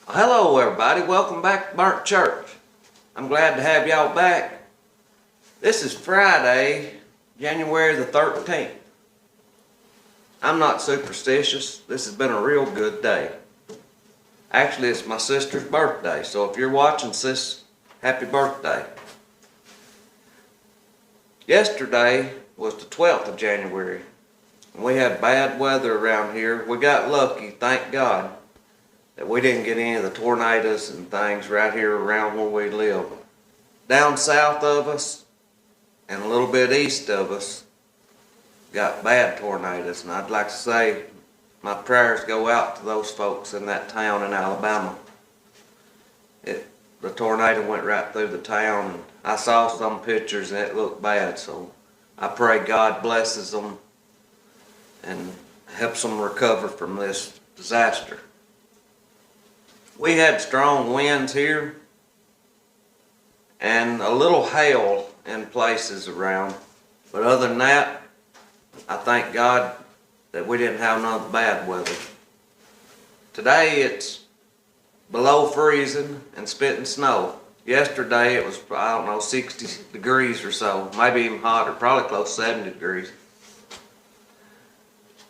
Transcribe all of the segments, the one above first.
Hello everybody, welcome back to Burnt Church. I'm glad to have y'all back. This is Friday, January the 13th. I'm not superstitious. This has been a real good day. Actually, it's my sister's birthday, so if you're watching, sis, happy birthday. Yesterday was the 12th of January. We had bad weather around here. We got lucky, thank God, that we didn't get any of the tornadoes and things right here around where we live. Down south of us and a little bit east of us got bad tornadoes, and I'd like to say my prayers go out to those folks in that town in Alabama. The tornado went right through the town, and I saw some pictures and it looked bad, so I pray God blesses them and helps them recover from this disaster. We had strong winds here and a little hail in places around. But other than that, I thank God that we didn't have none of the bad weather. Today it's below freezing and spitting snow. Yesterday it was, 60 degrees or so, maybe even hotter, probably close to 70 degrees.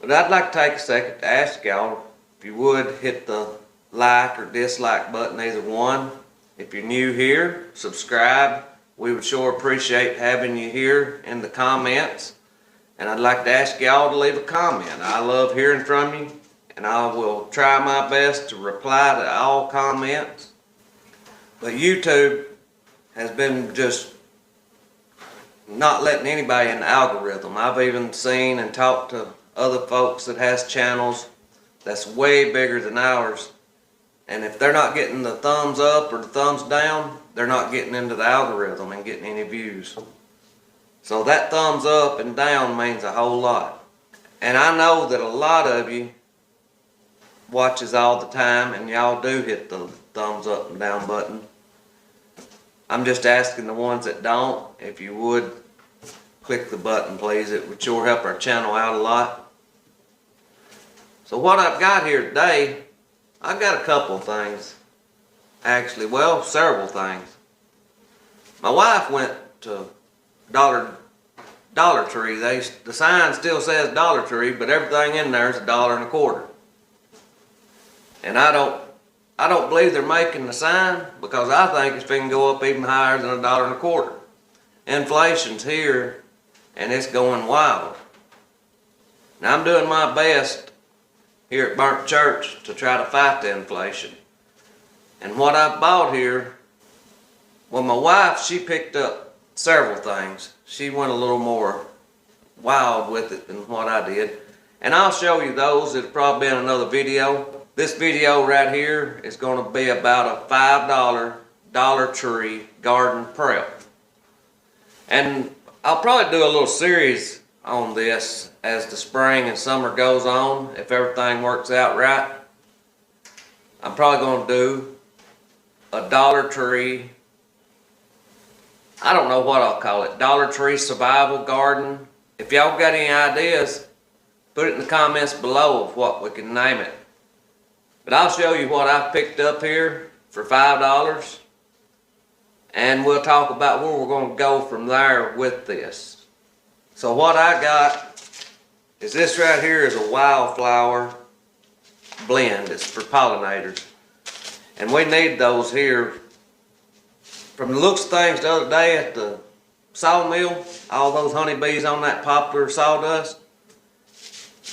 But I'd like to take a second to ask y'all, if you would, hit the like or dislike button, either one. If you're new here, subscribe. We would sure appreciate having you here in the comments. And I'd like to ask y'all to leave a comment. I love hearing from you, and I will try my best to reply to all comments. But YouTube has been just not letting anybody in the algorithm. I've even seen and talked to other folks that has channels that's way bigger than ours. And if they're not getting the thumbs up or the thumbs down, they're not getting into the algorithm and getting any views. So that thumbs up and down means a whole lot. And I know that a lot of you watches all the time and y'all do hit the thumbs up and down button. I'm just asking the ones that don't, if you would click the button please. It would sure help our channel out a lot. So what I've got here today, I've got a couple things. Actually, well, several things. My wife went to Dollar Tree. The sign still says Dollar Tree, but everything in there is $1.25. And I don't believe they're making the sign, because I think it's going to go up even higher than $1.25. Inflation's here and it's going wild. Now I'm doing my best here at Burnt Church to try to fight the inflation. And what I bought here, well, my wife, she picked up several things. She went a little more wild with it than what I did. And I'll show you those. It'll probably be in another video. This video right here is going to be about a $5 Dollar Tree garden prep. And I'll probably do a little series on this as the spring and summer goes on, if everything works out right. I'm probably going to do a Dollar Tree, I don't know what I'll call it, Dollar Tree survival garden. If y'all got any ideas, put it in the comments below of what we can name it. But I'll show you what I picked up here for $5, and we'll talk about where we're going to go from there with this. So what I got is this right here is a wildflower blend. It's for pollinators. And we need those here. From the looks of things the other day at the sawmill, all those honeybees on that poplar sawdust,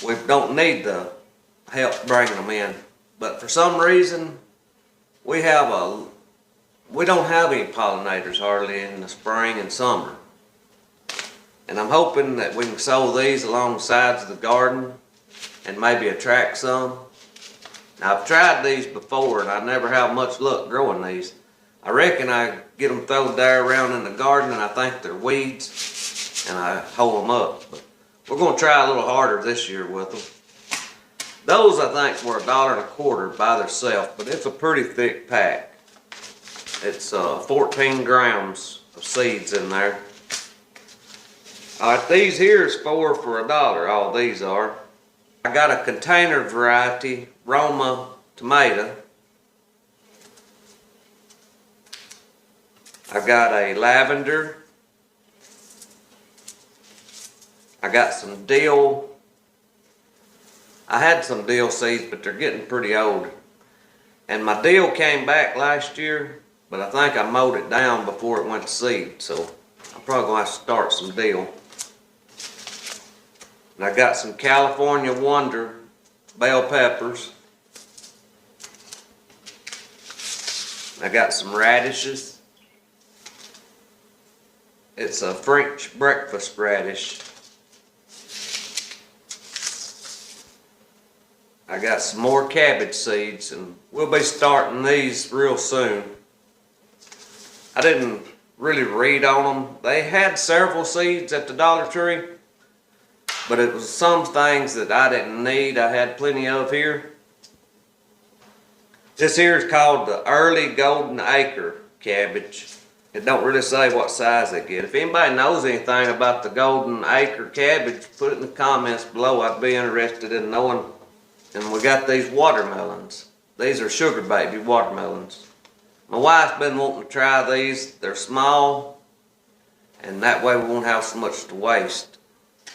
we don't need the help bringing them in. But for some reason, we don't have any pollinators hardly in the spring and summer. And I'm hoping that we can sow these along the sides of the garden and maybe attract some. Now I've tried these before and I never have much luck growing these. I reckon I get them thrown there around in the garden and I think they're weeds and I hoe them up. But we're going to try a little harder this year with them. Those I think were $1.25 by themselves, but it's a pretty thick pack. It's 14 grams of seeds in there. Alright, these here is 4 for $1, all these are. I got a container variety Roma tomato. I got a lavender. I got some dill. I had some dill seeds, but they're getting pretty old. And my dill came back last year, but I think I mowed it down before it went to seed. So I'm probably going to have to start some dill. And I got some California Wonder bell peppers. I got some radishes. It's a French breakfast radish. I got some more cabbage seeds, and we'll be starting these real soon. I didn't really read on them. They had several seeds at the Dollar Tree, but it was some things that I didn't need. I had plenty of here. This here is called the early golden acre cabbage. It don't really say what size they get. If anybody knows anything about the golden acre cabbage, put it in the comments below. I'd be interested in knowing. And we got these watermelons. These are sugar baby watermelons. My wife's been wanting to try these. They're small, and that way we won't have so much to waste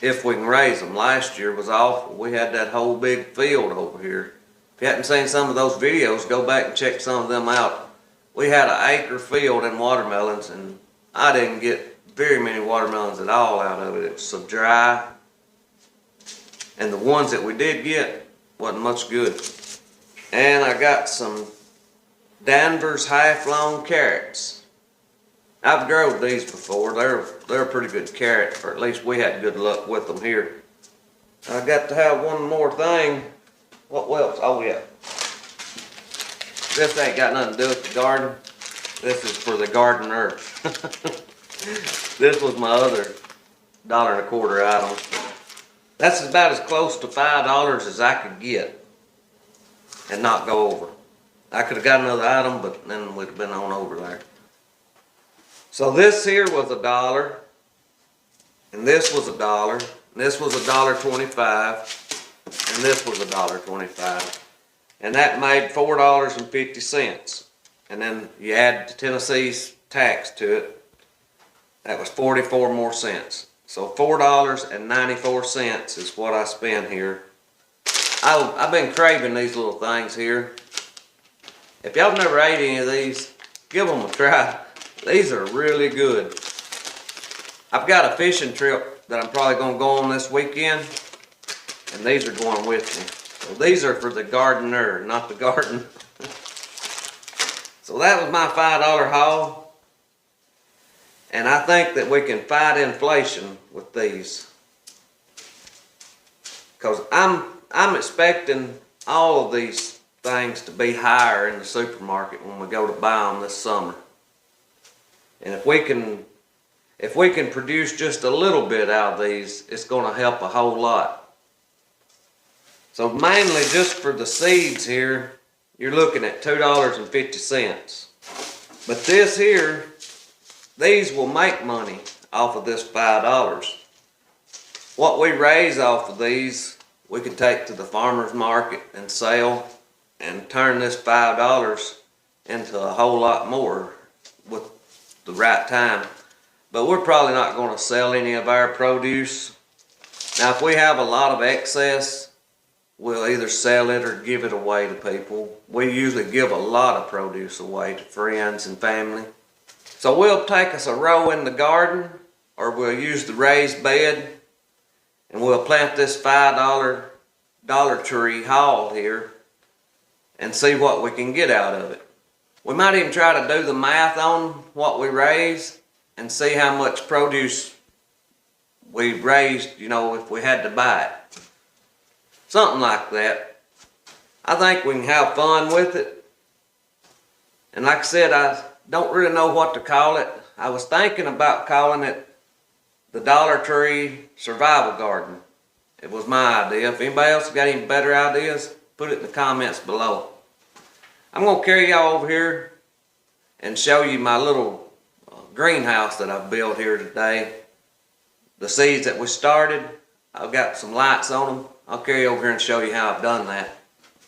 if we can raise them. Last year was awful. We had that whole big field over here. If you haven't seen some of those videos, go back and check some of them out. We had an acre field in watermelons, and I didn't get very many watermelons at all out of it. It was so dry. And the ones that we did get wasn't much good. And I got some Danvers half-long carrots. I've grown these before. They're a pretty good carrot, or at least we had good luck with them here. I got to have one more thing. What else? Oh yeah. This ain't got nothing to do with the garden. This is for the gardener. This was my other $1.25 item. That's about as close to $5 as I could get and not go over. I could have got another item, but then we'd have been on over there. So this here was $1, and this was $1, and this was $1.25, and this was $1.25. And that made $4.50. And then you add Tennessee's tax to it, that was 44 more cents. So $4.94 is what I spent here. I've been craving these little things here. If y'all never ate any of these, give them a try. These are really good. I've got a fishing trip that I'm probably going to go on this weekend, and these are going with me. So these are for the gardener, not the garden. So that was my $5 haul. And I think that we can fight inflation with these. Because I'm expecting all of these things to be higher in the supermarket when we go to buy them this summer. And if we can produce just a little bit out of these, it's going to help a whole lot. So mainly just for the seeds here, you're looking at $2.50. But this here, these will make money off of this $5. What we raise off of these, we can take to the farmer's market and sell and turn this $5 into a whole lot more with the right time. But we're probably not going to sell any of our produce. Now if we have a lot of excess, we'll either sell it or give it away to people. We usually give a lot of produce away to friends and family. So we'll take us a row in the garden, or we'll use the raised bed, and we'll plant this $5 Dollar Tree haul here and see what we can get out of it. We might even try to do the math on what we raise and see how much produce we raised, you know, if we had to buy it. Something like that. I think we can have fun with it. And like I said, I don't really know what to call it. I was thinking about calling it the Dollar Tree Survival Garden. It was my idea. If anybody else got any better ideas, put it in the comments below. I'm going to carry y'all over here and show you my little greenhouse that I've built here today. The seeds that we started, I've got some lights on them. I'll carry over here and show you how I've done that.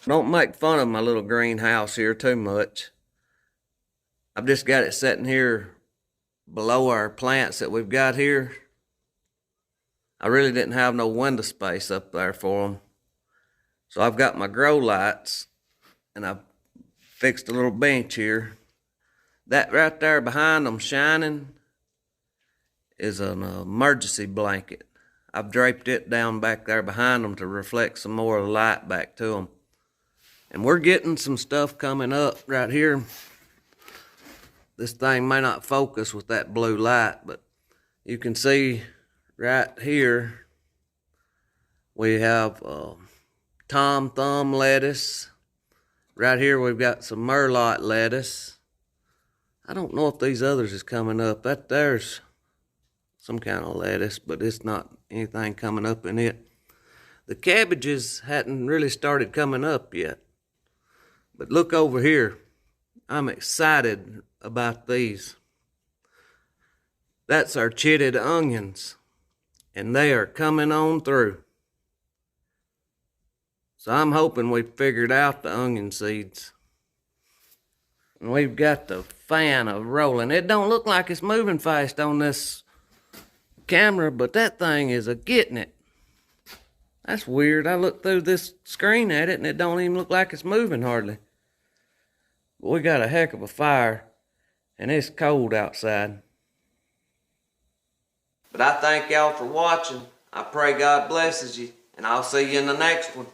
Don't make fun of my little greenhouse here too much. I've just got it sitting here below our plants that we've got here. I really didn't have no window space up there for them. So I've got my grow lights, and I've fixed a little bench here. That right there behind them shining is an emergency blanket. I've draped it down back there behind them to reflect some more of the light back to them. And we're getting some stuff coming up right here. This thing may not focus with that blue light, but you can see right here we have Tom Thumb lettuce. Right here we've got some Merlot lettuce. I don't know if these others is coming up. That there's some kind of lettuce, but it's not anything coming up in it. The cabbages hadn't really started coming up yet. But look over here. I'm excited about these. That's our chitted onions, and they are coming on through. So I'm hoping we've figured out the onion seeds. And we've got the fan of rolling. It don't look like it's moving fast on this camera, but that thing is getting it. That's weird. I look through this screen at it and it don't even look like it's moving hardly. But we got a heck of a fire, and it's cold outside. But I thank y'all for watching. I pray God blesses you, and I'll see you in the next one.